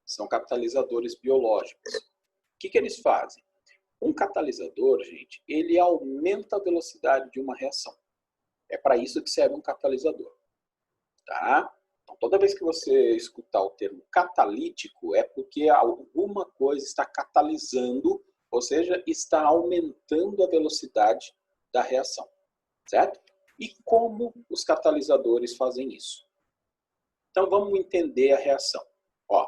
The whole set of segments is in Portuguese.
São catalisadores biológicos. O que eles fazem? Um catalisador, gente, ele aumenta a velocidade de uma reação. É para isso que serve um catalisador. Tá? Então, toda vez que você escutar o termo catalítico, é porque alguma coisa está catalisando, ou seja, está aumentando a velocidade da reação. Certo? E como os catalisadores fazem isso? Então, vamos entender a reação. Ó,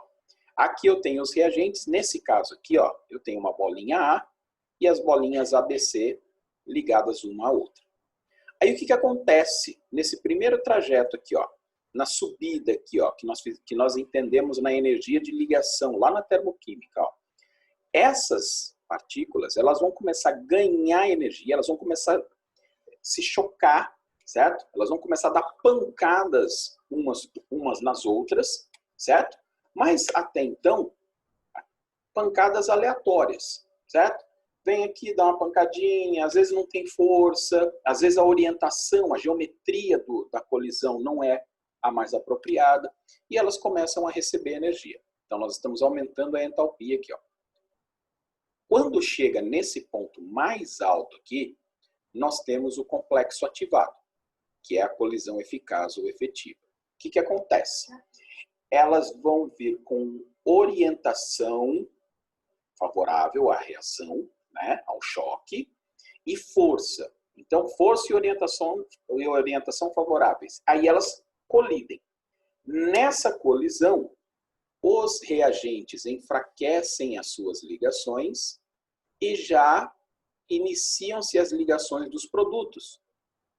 aqui eu tenho os reagentes. Nesse caso aqui, ó, eu tenho uma bolinha A e as bolinhas ABC ligadas uma à outra. Aí o que acontece nesse primeiro trajeto aqui, ó, na subida aqui, ó, que nós entendemos na energia de ligação, lá na termoquímica, ó. Essas partículas, elas vão começar a ganhar energia, elas vão começar a se chocar, certo? Elas vão começar a dar pancadas umas nas outras, certo? Mas até então, pancadas aleatórias, certo? Vem aqui, dá uma pancadinha, às vezes não tem força, às vezes a orientação, a geometria da colisão não é a mais apropriada, e elas começam a receber energia. Então nós estamos aumentando a entalpia aqui, ó. Quando chega nesse ponto mais alto aqui, nós temos o complexo ativado, que é a colisão eficaz ou efetiva. O que acontece? Elas vão vir com orientação favorável à reação, né, ao choque, e força. Então, força e orientação favoráveis. Aí elas colidem. Nessa colisão, os reagentes enfraquecem as suas ligações e já iniciam-se as ligações dos produtos.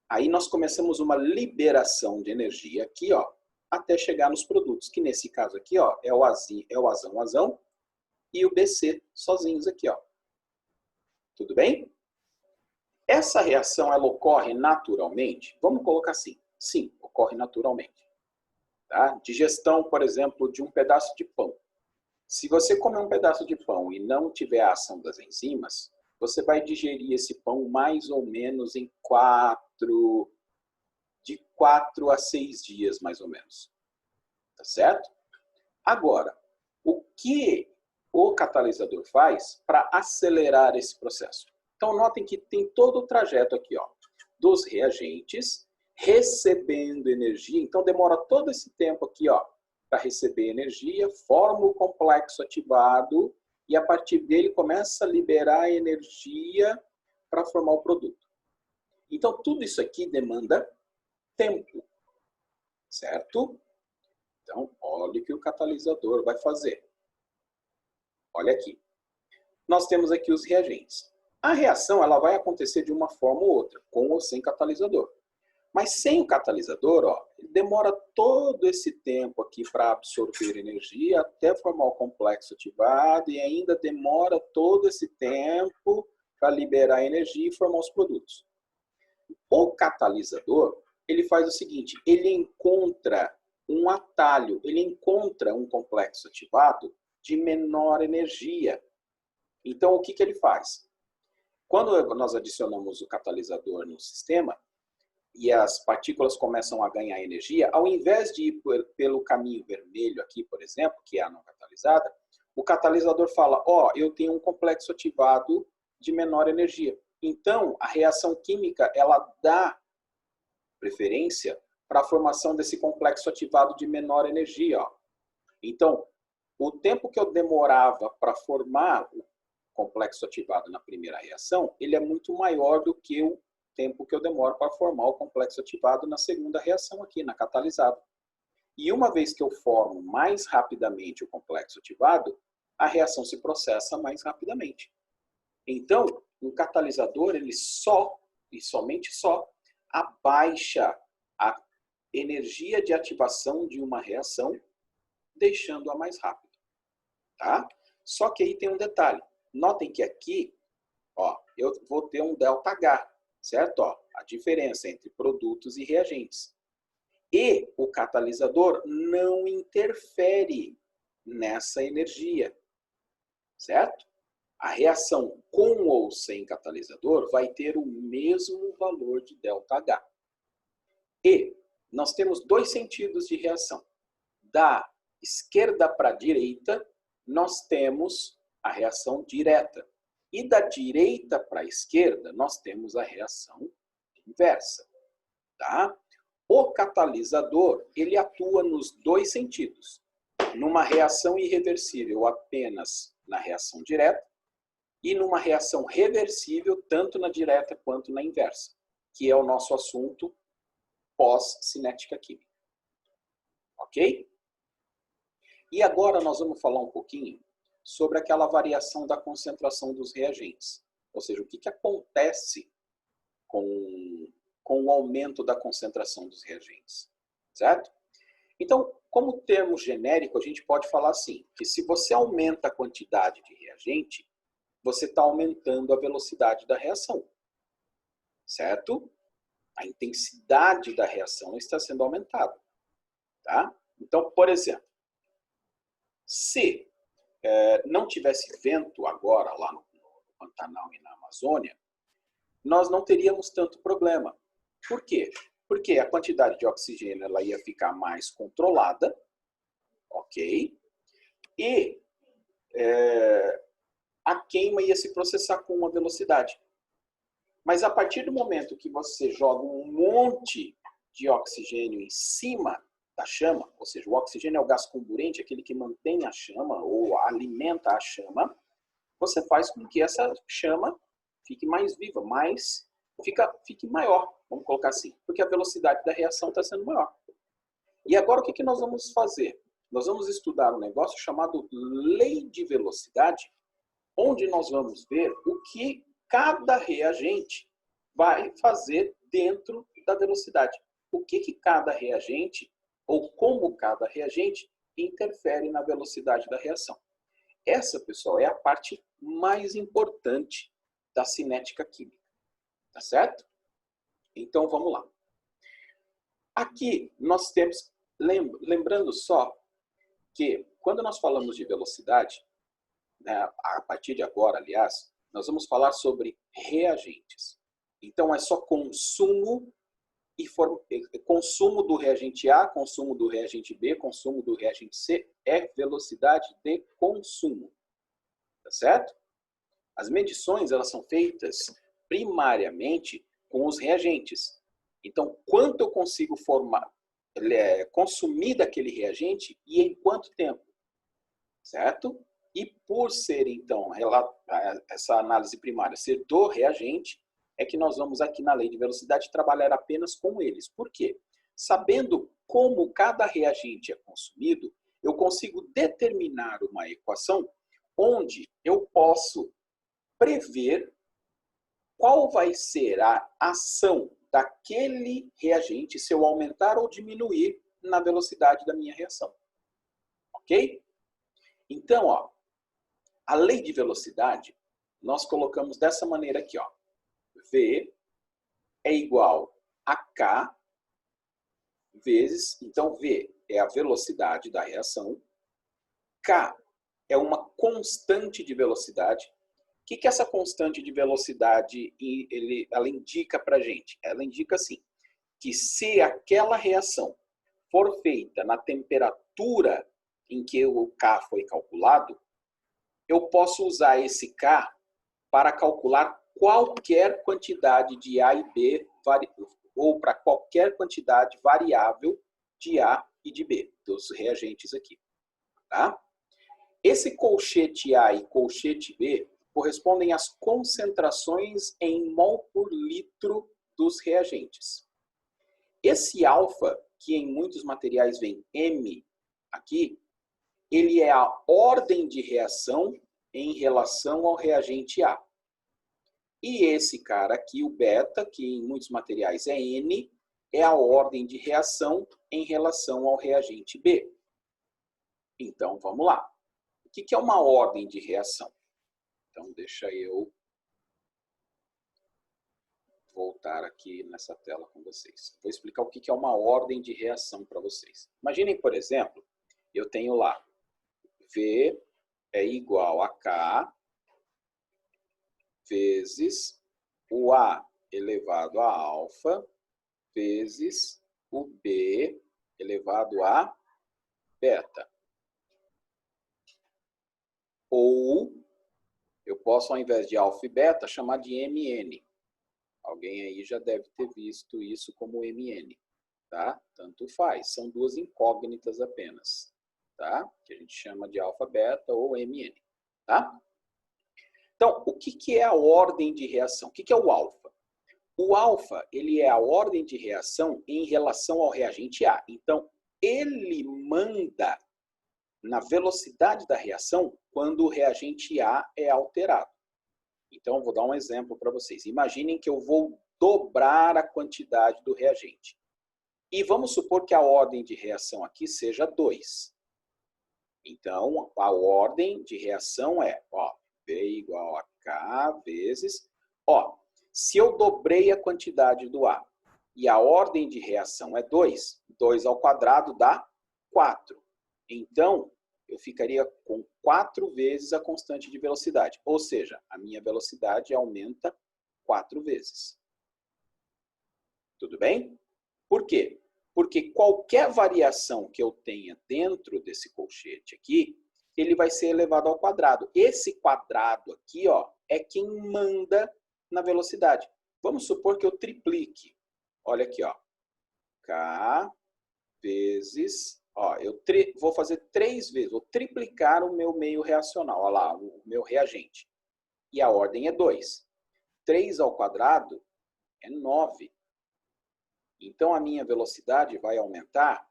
Aí nós começamos uma liberação de energia aqui, ó, até chegar nos produtos, que nesse caso aqui, ó, é o azão e o BC sozinhos aqui, ó. Tudo bem? Essa reação, ela ocorre naturalmente? Vamos colocar assim. Sim, ocorre naturalmente. Tá? Digestão, por exemplo, de um pedaço de pão. Se você comer um pedaço de pão e não tiver a ação das enzimas, você vai digerir esse pão mais ou menos em de 4 a 6 dias, mais ou menos. Tá certo? Agora, o que o catalisador faz para acelerar esse processo? Então, notem que tem todo o trajeto aqui, ó, dos reagentes recebendo energia. Então, demora todo esse tempo aqui, ó, para receber energia, forma o complexo ativado e, a partir dele, começa a liberar energia para formar o produto. Então, tudo isso aqui demanda tempo, certo? Então, olha o que o catalisador vai fazer. Olha aqui. Nós temos aqui os reagentes. A reação, ela vai acontecer de uma forma ou outra, com ou sem catalisador. Mas sem o catalisador, ó, ele demora todo esse tempo aqui para absorver energia até formar o complexo ativado e ainda demora todo esse tempo para liberar energia e formar os produtos. O catalisador, ele faz o seguinte, ele encontra um atalho, ele encontra um complexo ativado de menor energia. Então, o que ele faz? Quando nós adicionamos o catalisador no sistema e as partículas começam a ganhar energia, ao invés de ir pelo caminho vermelho aqui, por exemplo, que é a não catalisada, o catalisador fala, ó, eu tenho um complexo ativado de menor energia. Então, a reação química, ela dá preferência para a formação desse complexo ativado de menor energia. Ó. Então, o tempo que eu demorava para formar o complexo ativado na primeira reação, ele é muito maior do que o tempo que eu demoro para formar o complexo ativado na segunda reação aqui, na catalisada. E uma vez que eu formo mais rapidamente o complexo ativado, a reação se processa mais rapidamente. Então, um catalisador, ele só, e somente só, abaixa a energia de ativação de uma reação, deixando-a mais rápida. Tá? Só que aí tem um detalhe. Notem que aqui, ó, eu vou ter um ΔH, certo? Ó, a diferença entre produtos e reagentes. E o catalisador não interfere nessa energia, certo? A reação com ou sem catalisador vai ter o mesmo valor de ΔH. E nós temos dois sentidos de reação. Da esquerda para direita, nós temos a reação direta. E da direita para a esquerda, nós temos a reação inversa. Tá? O catalisador, ele atua nos dois sentidos. Numa reação irreversível apenas na reação direta e numa reação reversível tanto na direta quanto na inversa, que é o nosso assunto pós-cinética química. Ok? E agora nós vamos falar um pouquinho sobre aquela variação da concentração dos reagentes. Ou seja, o que acontece com o aumento da concentração dos reagentes. Certo? Então, como termo genérico, a gente pode falar assim, que se você aumenta a quantidade de reagente, você está aumentando a velocidade da reação. Certo? A intensidade da reação está sendo aumentada. Tá? Então, por exemplo, se não tivesse vento agora lá no Pantanal e na Amazônia, nós não teríamos tanto problema. Por quê? Porque a quantidade de oxigênio ela ia ficar mais controlada, ok? E a queima ia se processar com uma velocidade. Mas a partir do momento que você joga um monte de oxigênio em cima da chama, ou seja, o oxigênio é o gás comburente, aquele que mantém a chama ou alimenta a chama, você faz com que essa chama fique mais viva, fique maior, vamos colocar assim, porque a velocidade da reação está sendo maior. E agora o que nós vamos fazer? Nós vamos estudar um negócio chamado lei de velocidade, onde nós vamos ver o que cada reagente vai fazer dentro da velocidade. O que cada reagente, ou como cada reagente, interfere na velocidade da reação. Essa, pessoal, é a parte mais importante da cinética química. Tá certo? Então, vamos lá. Aqui, nós temos, lembrando só, que quando nós falamos de velocidade, né, a partir de agora, aliás, nós vamos falar sobre reagentes. Então, é só consumo consumo do reagente A, consumo do reagente B, consumo do reagente C, é velocidade de consumo. Tá certo? As medições elas são feitas primariamente com os reagentes. Então, quanto eu consigo consumir daquele reagente e em quanto tempo? Certo? E por ser, então, essa análise primária ser do reagente, é que nós vamos aqui na lei de velocidade trabalhar apenas com eles. Por quê? Sabendo como cada reagente é consumido, eu consigo determinar uma equação onde eu posso prever qual vai ser a ação daquele reagente se eu aumentar ou diminuir na velocidade da minha reação. Ok? Então, ó, a lei de velocidade, nós colocamos dessa maneira aqui, ó. V é igual a K vezes, então V é a velocidade da reação, K é uma constante de velocidade. O que essa constante de velocidade ela indica para a gente? Ela indica assim, que se aquela reação for feita na temperatura em que o K foi calculado, eu posso usar esse K para calcular qualquer quantidade de A e B, ou para qualquer quantidade variável de A e de B, dos reagentes aqui. Tá? Esse colchete A e colchete B correspondem às concentrações em mol por litro dos reagentes. Esse alfa, que em muitos materiais vem M aqui, ele é a ordem de reação em relação ao reagente A. E esse cara aqui, o beta, que em muitos materiais é N, é a ordem de reação em relação ao reagente B. Então, vamos lá. O que é uma ordem de reação? Então, deixa eu voltar aqui nessa tela com vocês. Vou explicar o que é uma ordem de reação para vocês. Imaginem, por exemplo, eu tenho lá V é igual a K vezes o A elevado a alfa vezes o B elevado a beta. Ou eu posso, ao invés de alfa e beta, chamar de MN. Alguém aí já deve ter visto isso como MN, tá? Tanto faz, são duas incógnitas apenas, tá? Que a gente chama de alfa, beta ou MN, tá? Então, o que é a ordem de reação? O que é o alfa? O alfa, ele é a ordem de reação em relação ao reagente A. Então, ele manda na velocidade da reação quando o reagente A é alterado. Então, vou dar um exemplo para vocês. Imaginem que eu vou dobrar a quantidade do reagente. E vamos supor que a ordem de reação aqui seja 2. Então, a ordem de reação é, ó, V igual a K vezes... Ó, se eu dobrei a quantidade do A e a ordem de reação é 2, 2 ao quadrado dá 4. Então, eu ficaria com 4 vezes a constante de velocidade. Ou seja, a minha velocidade aumenta 4 vezes. Tudo bem? Por quê? Porque qualquer variação que eu tenha dentro desse colchete aqui, ele vai ser elevado ao quadrado. Esse quadrado aqui, ó, é quem manda na velocidade. Vamos supor que eu triplique. Olha aqui, ó. K vezes... Ó, eu vou fazer 3 vezes. Vou triplicar o meu meio reacional. Olha lá, o meu reagente. E a ordem é 2. 3 ao quadrado é 9. Então, a minha velocidade vai aumentar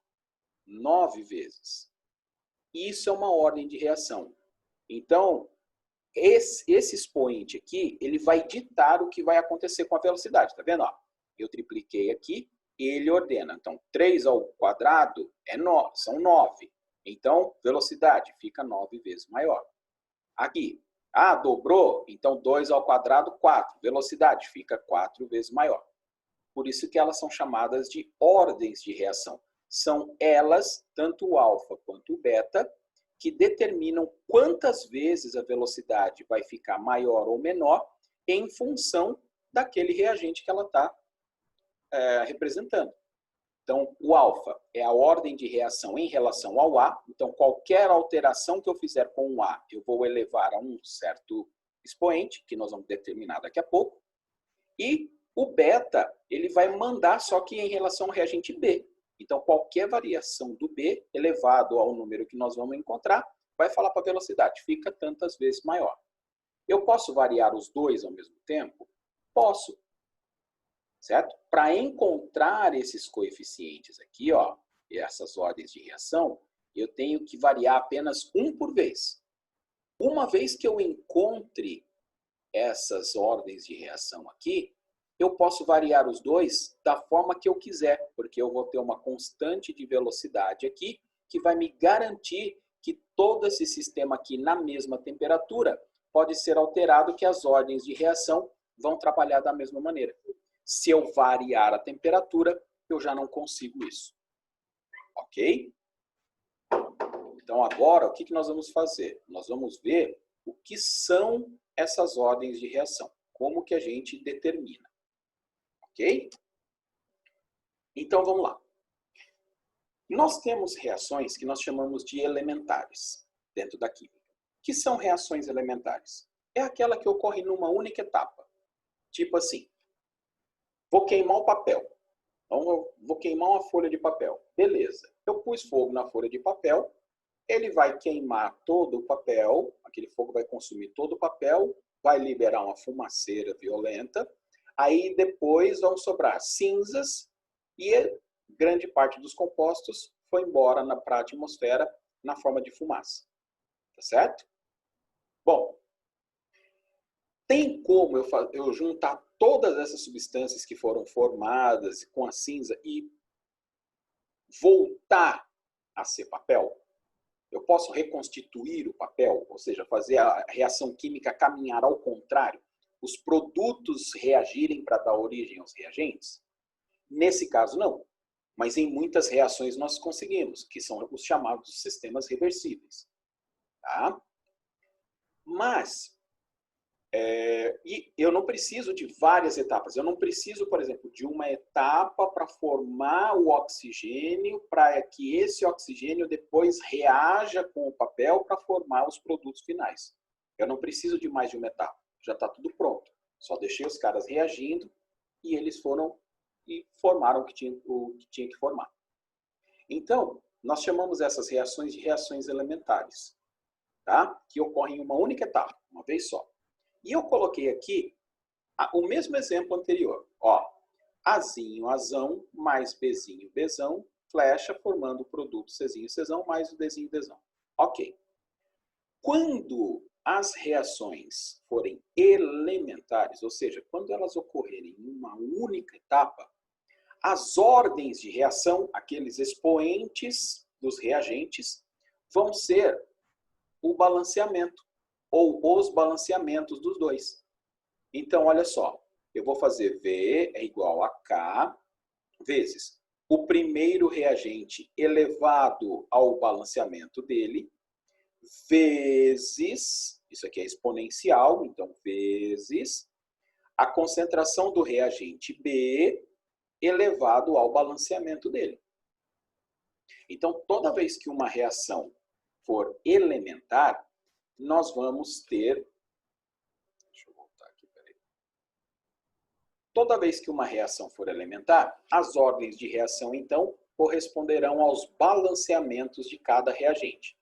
9 vezes. Isso é uma ordem de reação. Então, esse expoente aqui, ele vai ditar o que vai acontecer com a velocidade. Tá vendo? Ó, eu tripliquei aqui, ele ordena. Então, 3 ao quadrado são 9. Então, velocidade fica 9 vezes maior. Aqui, dobrou? Então, 2 ao quadrado, 4. Velocidade fica 4 vezes maior. Por isso que elas são chamadas de ordens de reação. São elas, tanto o alfa quanto o beta, que determinam quantas vezes a velocidade vai ficar maior ou menor em função daquele reagente que ela está representando. Então, o alfa é a ordem de reação em relação ao A. Então, qualquer alteração que eu fizer com o A, eu vou elevar a um certo expoente, que nós vamos determinar daqui a pouco. E o beta, ele vai mandar só que em relação ao reagente B. Então, qualquer variação do B, elevado ao número que nós vamos encontrar, vai falar para a velocidade, fica tantas vezes maior. Eu posso variar os dois ao mesmo tempo? Posso. Certo? Para encontrar esses coeficientes aqui, ó, essas ordens de reação, eu tenho que variar apenas um por vez. Uma vez que eu encontre essas ordens de reação aqui, eu posso variar os dois da forma que eu quiser, porque eu vou ter uma constante de velocidade aqui que vai me garantir que todo esse sistema aqui na mesma temperatura pode ser alterado, que as ordens de reação vão trabalhar da mesma maneira. Se eu variar a temperatura, eu já não consigo isso. Ok? Então agora, o que nós vamos fazer? Nós vamos ver o que são essas ordens de reação. Como que a gente determina. Ok? Então vamos lá. Nós temos reações que nós chamamos de elementares dentro da química. O que são reações elementares? É aquela que ocorre numa única etapa. Tipo assim, vou queimar o papel. Então eu vou queimar uma folha de papel. Beleza. Eu pus fogo na folha de papel. Ele vai queimar todo o papel. Aquele fogo vai consumir todo o papel. Vai liberar uma fumaceira violenta. Aí depois vão sobrar cinzas e grande parte dos compostos foi embora para a atmosfera na forma de fumaça. Tá certo? Bom, tem como eu juntar todas essas substâncias que foram formadas com a cinza e voltar a ser papel? Eu posso reconstituir o papel, ou seja, fazer a reação química caminhar ao contrário? Os produtos reagirem para dar origem aos reagentes? Nesse caso, não. Mas em muitas reações nós conseguimos, que são os chamados sistemas reversíveis. Tá? Mas, E eu não preciso de várias etapas. Eu não preciso, por exemplo, de uma etapa para formar o oxigênio, para que esse oxigênio depois reaja com o papel para formar os produtos finais. Eu não preciso de mais de uma etapa. Já está tudo pronto. Só deixei os caras reagindo e eles foram e formaram o que tinha que formar. Então, nós chamamos essas reações de reações elementares, tá? Que ocorrem em uma única etapa, uma vez só. E eu coloquei aqui o mesmo exemplo anterior. Ó, Azinho, Azão, mais Bzinho, Bzão, flecha formando o produto Czinho, Czão, mais o Dzinho, Dzão. Ok. Quando as reações forem elementares, ou seja, quando elas ocorrerem em uma única etapa, as ordens de reação, aqueles expoentes dos reagentes, vão ser o balanceamento, ou os balanceamentos dos dois. Então, olha só, eu vou fazer V é igual a K vezes o primeiro reagente elevado ao balanceamento dele, vezes, isso aqui é exponencial, então vezes a concentração do reagente B elevado ao balanceamento dele. Então, toda vez que uma reação for elementar, nós vamos ter... Deixa eu voltar aqui, peraí. Toda vez que uma reação for elementar, as ordens de reação, então, corresponderão aos balanceamentos de cada reagente.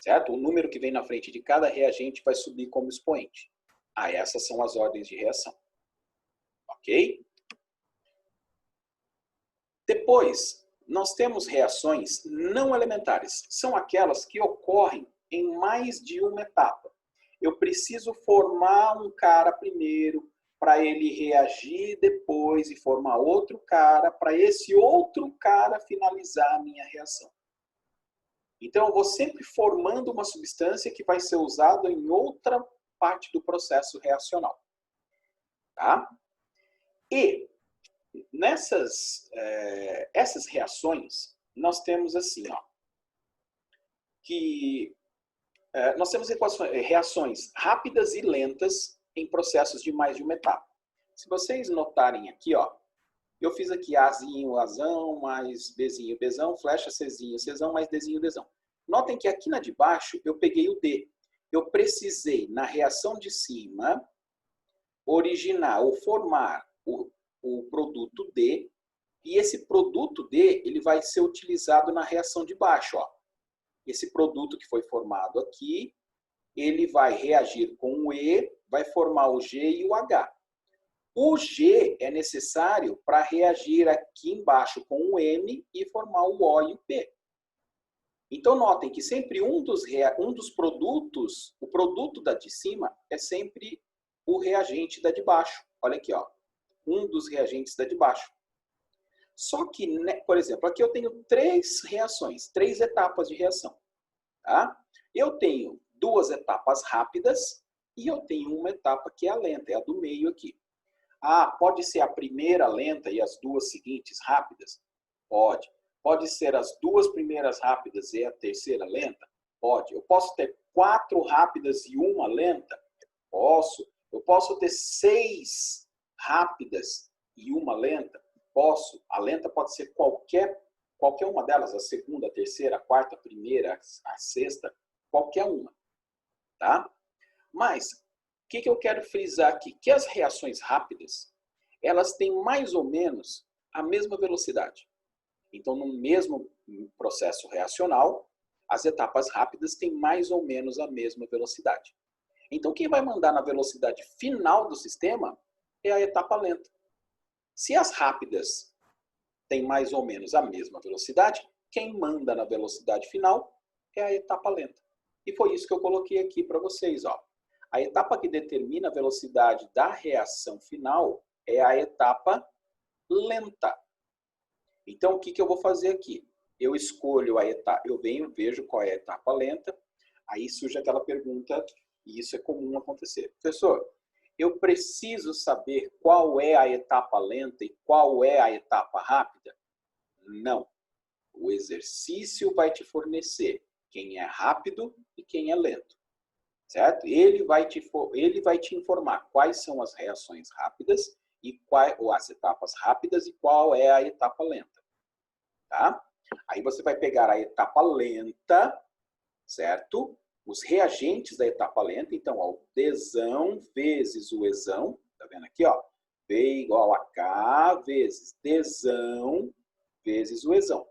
Certo? O número que vem na frente de cada reagente vai subir como expoente. Essas são as ordens de reação. Ok? Depois, nós temos reações não elementares. São aquelas que ocorrem em mais de uma etapa. Eu preciso formar um cara primeiro, para ele reagir depois e formar outro cara, para esse outro cara finalizar a minha reação. Então, eu vou sempre formando uma substância que vai ser usada em outra parte do processo reacional. Tá? E essas reações, nós temos assim, ó, que nós temos reações rápidas e lentas em processos de mais de uma etapa. Se vocês notarem aqui, ó, eu fiz aqui Azinho, Azão, mais Bzinho, Bzão, flecha Czinho, Czão, mais Dzinho, Dzão. Notem que aqui na de baixo eu peguei o D. Eu precisei, na reação de cima, originar ou formar o produto D, e esse produto D ele vai ser utilizado na reação de baixo. Ó. Esse produto que foi formado aqui, ele vai reagir com o E, vai formar o G e o H. O G é necessário para reagir aqui embaixo com o M e formar o O e o P. Então, notem que sempre um dos produtos, o produto da de cima, é sempre o reagente da de baixo. Olha aqui, ó, um dos reagentes da de baixo. Só que, por exemplo, aqui eu tenho três reações, três etapas de reação. Tá? Eu tenho duas etapas rápidas e eu tenho uma etapa que é a lenta, é a do meio aqui. Pode ser a primeira lenta e as duas seguintes rápidas? Pode. Pode ser as duas primeiras rápidas e a terceira lenta? Pode. Eu posso ter 4 rápidas e uma lenta? Posso. Eu posso ter 6 rápidas e uma lenta? Posso. A lenta pode ser qualquer uma delas, a segunda, a terceira, a quarta, a primeira, a sexta, qualquer uma. Tá? Mas, o que eu quero frisar aqui? Que as reações rápidas, elas têm mais ou menos a mesma velocidade. Então, no mesmo processo reacional, as etapas rápidas têm mais ou menos a mesma velocidade. Então, quem vai mandar na velocidade final do sistema é a etapa lenta. Se as rápidas têm mais ou menos a mesma velocidade, quem manda na velocidade final é a etapa lenta. E foi isso que eu coloquei aqui para vocês. Ó. A etapa que determina a velocidade da reação final é a etapa lenta. Então, o que eu vou fazer aqui? Eu escolho a etapa, vejo qual é a etapa lenta, aí surge aquela pergunta, e isso é comum acontecer. Professor, eu preciso saber qual é a etapa lenta e qual é a etapa rápida? Não. O exercício vai te fornecer quem é rápido e quem é lento. certo? Ele vai te informar quais são as reações rápidas ou as etapas rápidas e qual é a etapa lenta, tá? Aí você vai pegar a etapa lenta, certo? Os reagentes da etapa lenta, então, ó, o Dzão vezes o Ezão, tá vendo aqui, ó? V igual a K vezes Dzão vezes o Ezão.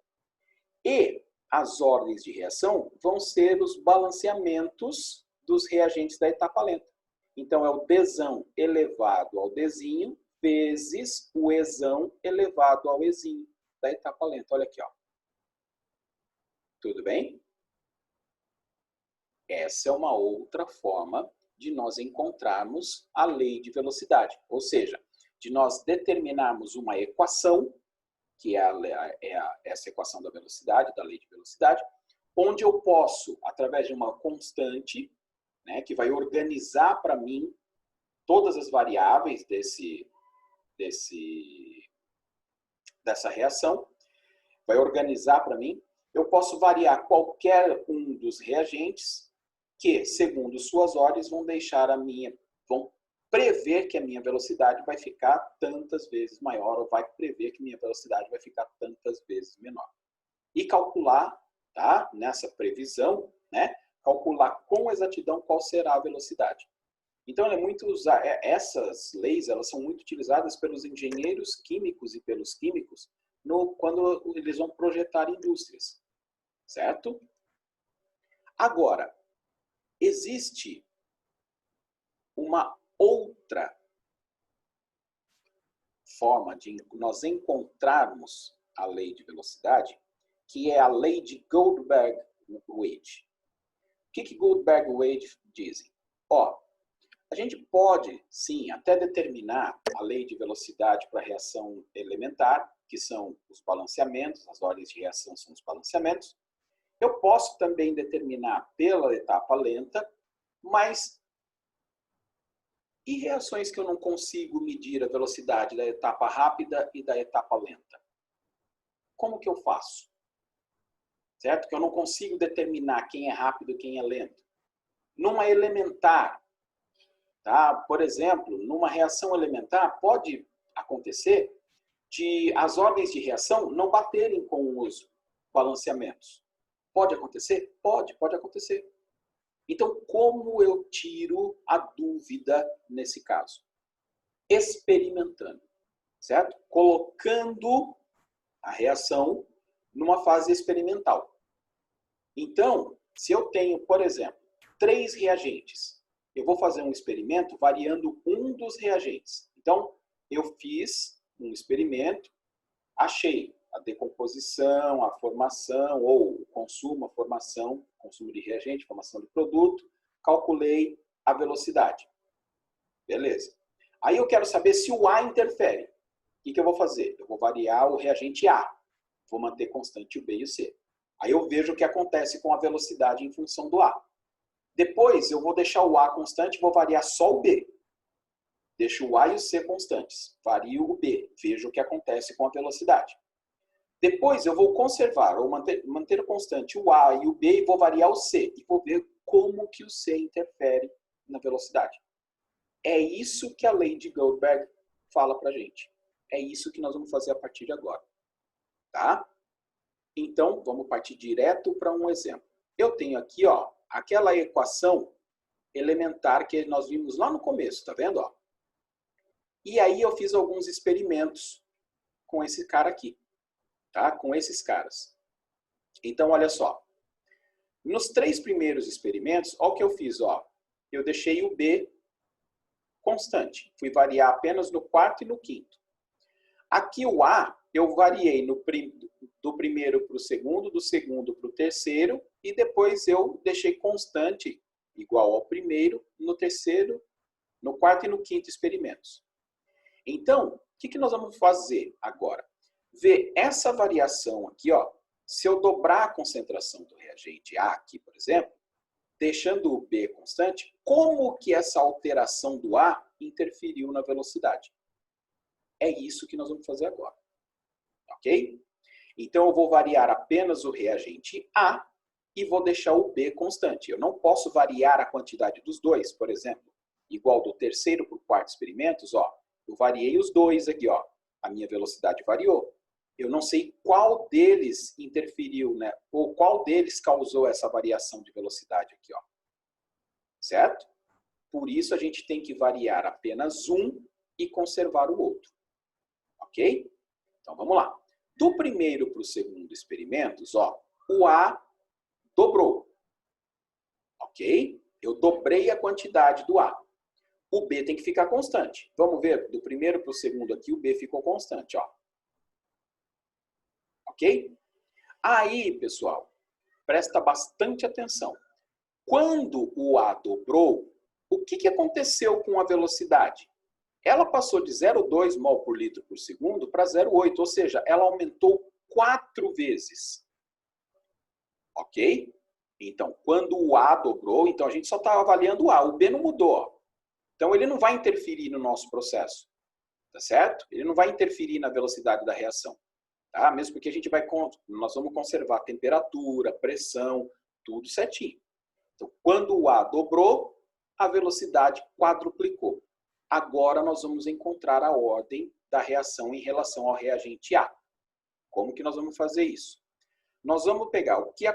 E as ordens de reação vão ser os balanceamentos dos reagentes da etapa lenta. Então, é o Dzão elevado ao Dzinho vezes o Ezão elevado ao Ezinho da etapa lenta. Olha aqui, ó. Tudo bem? Essa é uma outra forma de nós encontrarmos a lei de velocidade. Ou seja, de nós determinarmos uma equação, que é essa equação da velocidade, da lei de velocidade, onde eu posso, através de uma constante, né, que vai organizar para mim todas as variáveis dessa reação, vai organizar para mim, eu posso variar qualquer um dos reagentes que, segundo suas ordens, vão prever que a minha velocidade vai ficar tantas vezes maior ou vai prever que minha velocidade vai ficar tantas vezes menor. E calcular, tá? Nessa previsão, né? Calcular com exatidão qual será a velocidade. Então, essas leis elas são muito utilizadas pelos engenheiros químicos e pelos químicos quando eles vão projetar indústrias, certo? Agora, existe uma outra forma de nós encontrarmos a lei de velocidade, que é a lei de Goldberg-Waite. O que Goldberg-Waite dizem? Ó, a gente pode, sim, até determinar a lei de velocidade para a reação elementar, que são os balanceamentos, as ordens de reação são os balanceamentos. Eu posso também determinar pela etapa lenta, mas e reações que eu não consigo medir a velocidade da etapa rápida e da etapa lenta? Como que eu faço? Certo? Que eu não consigo determinar quem é rápido e quem é lento. Numa elementar, tá? Por exemplo, numa reação elementar, pode acontecer de as ordens de reação não baterem com os balanceamentos. Pode acontecer? Pode acontecer. Então, como eu tiro a dúvida nesse caso? Experimentando, certo? Colocando a reação numa fase experimental. Então, se eu tenho, por exemplo, 3 reagentes, eu vou fazer um experimento variando um dos reagentes. Então, eu fiz um experimento, achei a decomposição, a formação, ou o consumo, a formação, consumo de reagente, formação de produto, calculei a velocidade. Beleza. Aí eu quero saber se o A interfere. O que eu vou fazer? Eu vou variar o reagente A. Vou manter constante o B e o C. Aí eu vejo o que acontece com a velocidade em função do A. Depois eu vou deixar o A constante e vou variar só o B. Deixo o A e o C constantes. Vario o B. Vejo o que acontece com a velocidade. Depois eu vou conservar ou manter constante o A e o B e vou variar o C. E vou ver como que o C interfere na velocidade. É isso que a lei de Goldberg fala pra gente. É isso que nós vamos fazer a partir de agora. Tá? Então, vamos partir direto para um exemplo. Eu tenho aqui, ó, aquela equação elementar que nós vimos lá no começo, tá vendo? Ó? E aí eu fiz alguns experimentos com esse cara aqui, tá? Com esses caras. Então, olha só. Nos 3 primeiros experimentos, olha o que eu fiz, ó. Eu deixei o B constante. Fui variar apenas no 4º e no 5º. Aqui o A, eu variei do primeiro para o segundo, do segundo para o terceiro, e depois eu deixei constante, igual ao primeiro, no terceiro, no 4º e no 5º experimentos. Então, o que nós vamos fazer agora? Ver essa variação aqui, ó. Se eu dobrar a concentração do reagente A aqui, por exemplo, deixando o B constante, como que essa alteração do A interferiu na velocidade? É isso que nós vamos fazer agora. Ok? Então, eu vou variar apenas o reagente A e vou deixar o B constante. Eu não posso variar a quantidade dos dois, por exemplo, igual do terceiro para o quarto experimentos, ó, eu variei os dois aqui, ó, a minha velocidade variou. Eu não sei qual deles interferiu, né? Ou qual deles causou essa variação de velocidade aqui, ó. Certo? Por isso a gente tem que variar apenas um e conservar o outro. Ok? Então vamos lá. Do primeiro para o segundo experimentos, ó, o A dobrou. Ok? Eu dobrei a quantidade do A. O B tem que ficar constante. Vamos ver, do primeiro para o segundo aqui, o B ficou constante, ó. Ok? Aí, pessoal, presta bastante atenção. Quando o A dobrou, o que aconteceu com a velocidade? Ela passou de 0,2 mol por litro por segundo para 0,8, ou seja, ela aumentou 4 vezes. Ok? Então, quando o A dobrou, então a gente só está avaliando o A, o B não mudou. Ó. Então, ele não vai interferir no nosso processo. Tá certo? Ele não vai interferir na velocidade da reação. Tá? Mesmo porque nós vamos conservar a temperatura, pressão, tudo certinho. Então, quando o A dobrou, a velocidade quadruplicou. Agora nós vamos encontrar a ordem da reação em relação ao reagente A. Como que nós vamos fazer isso? Nós vamos pegar o que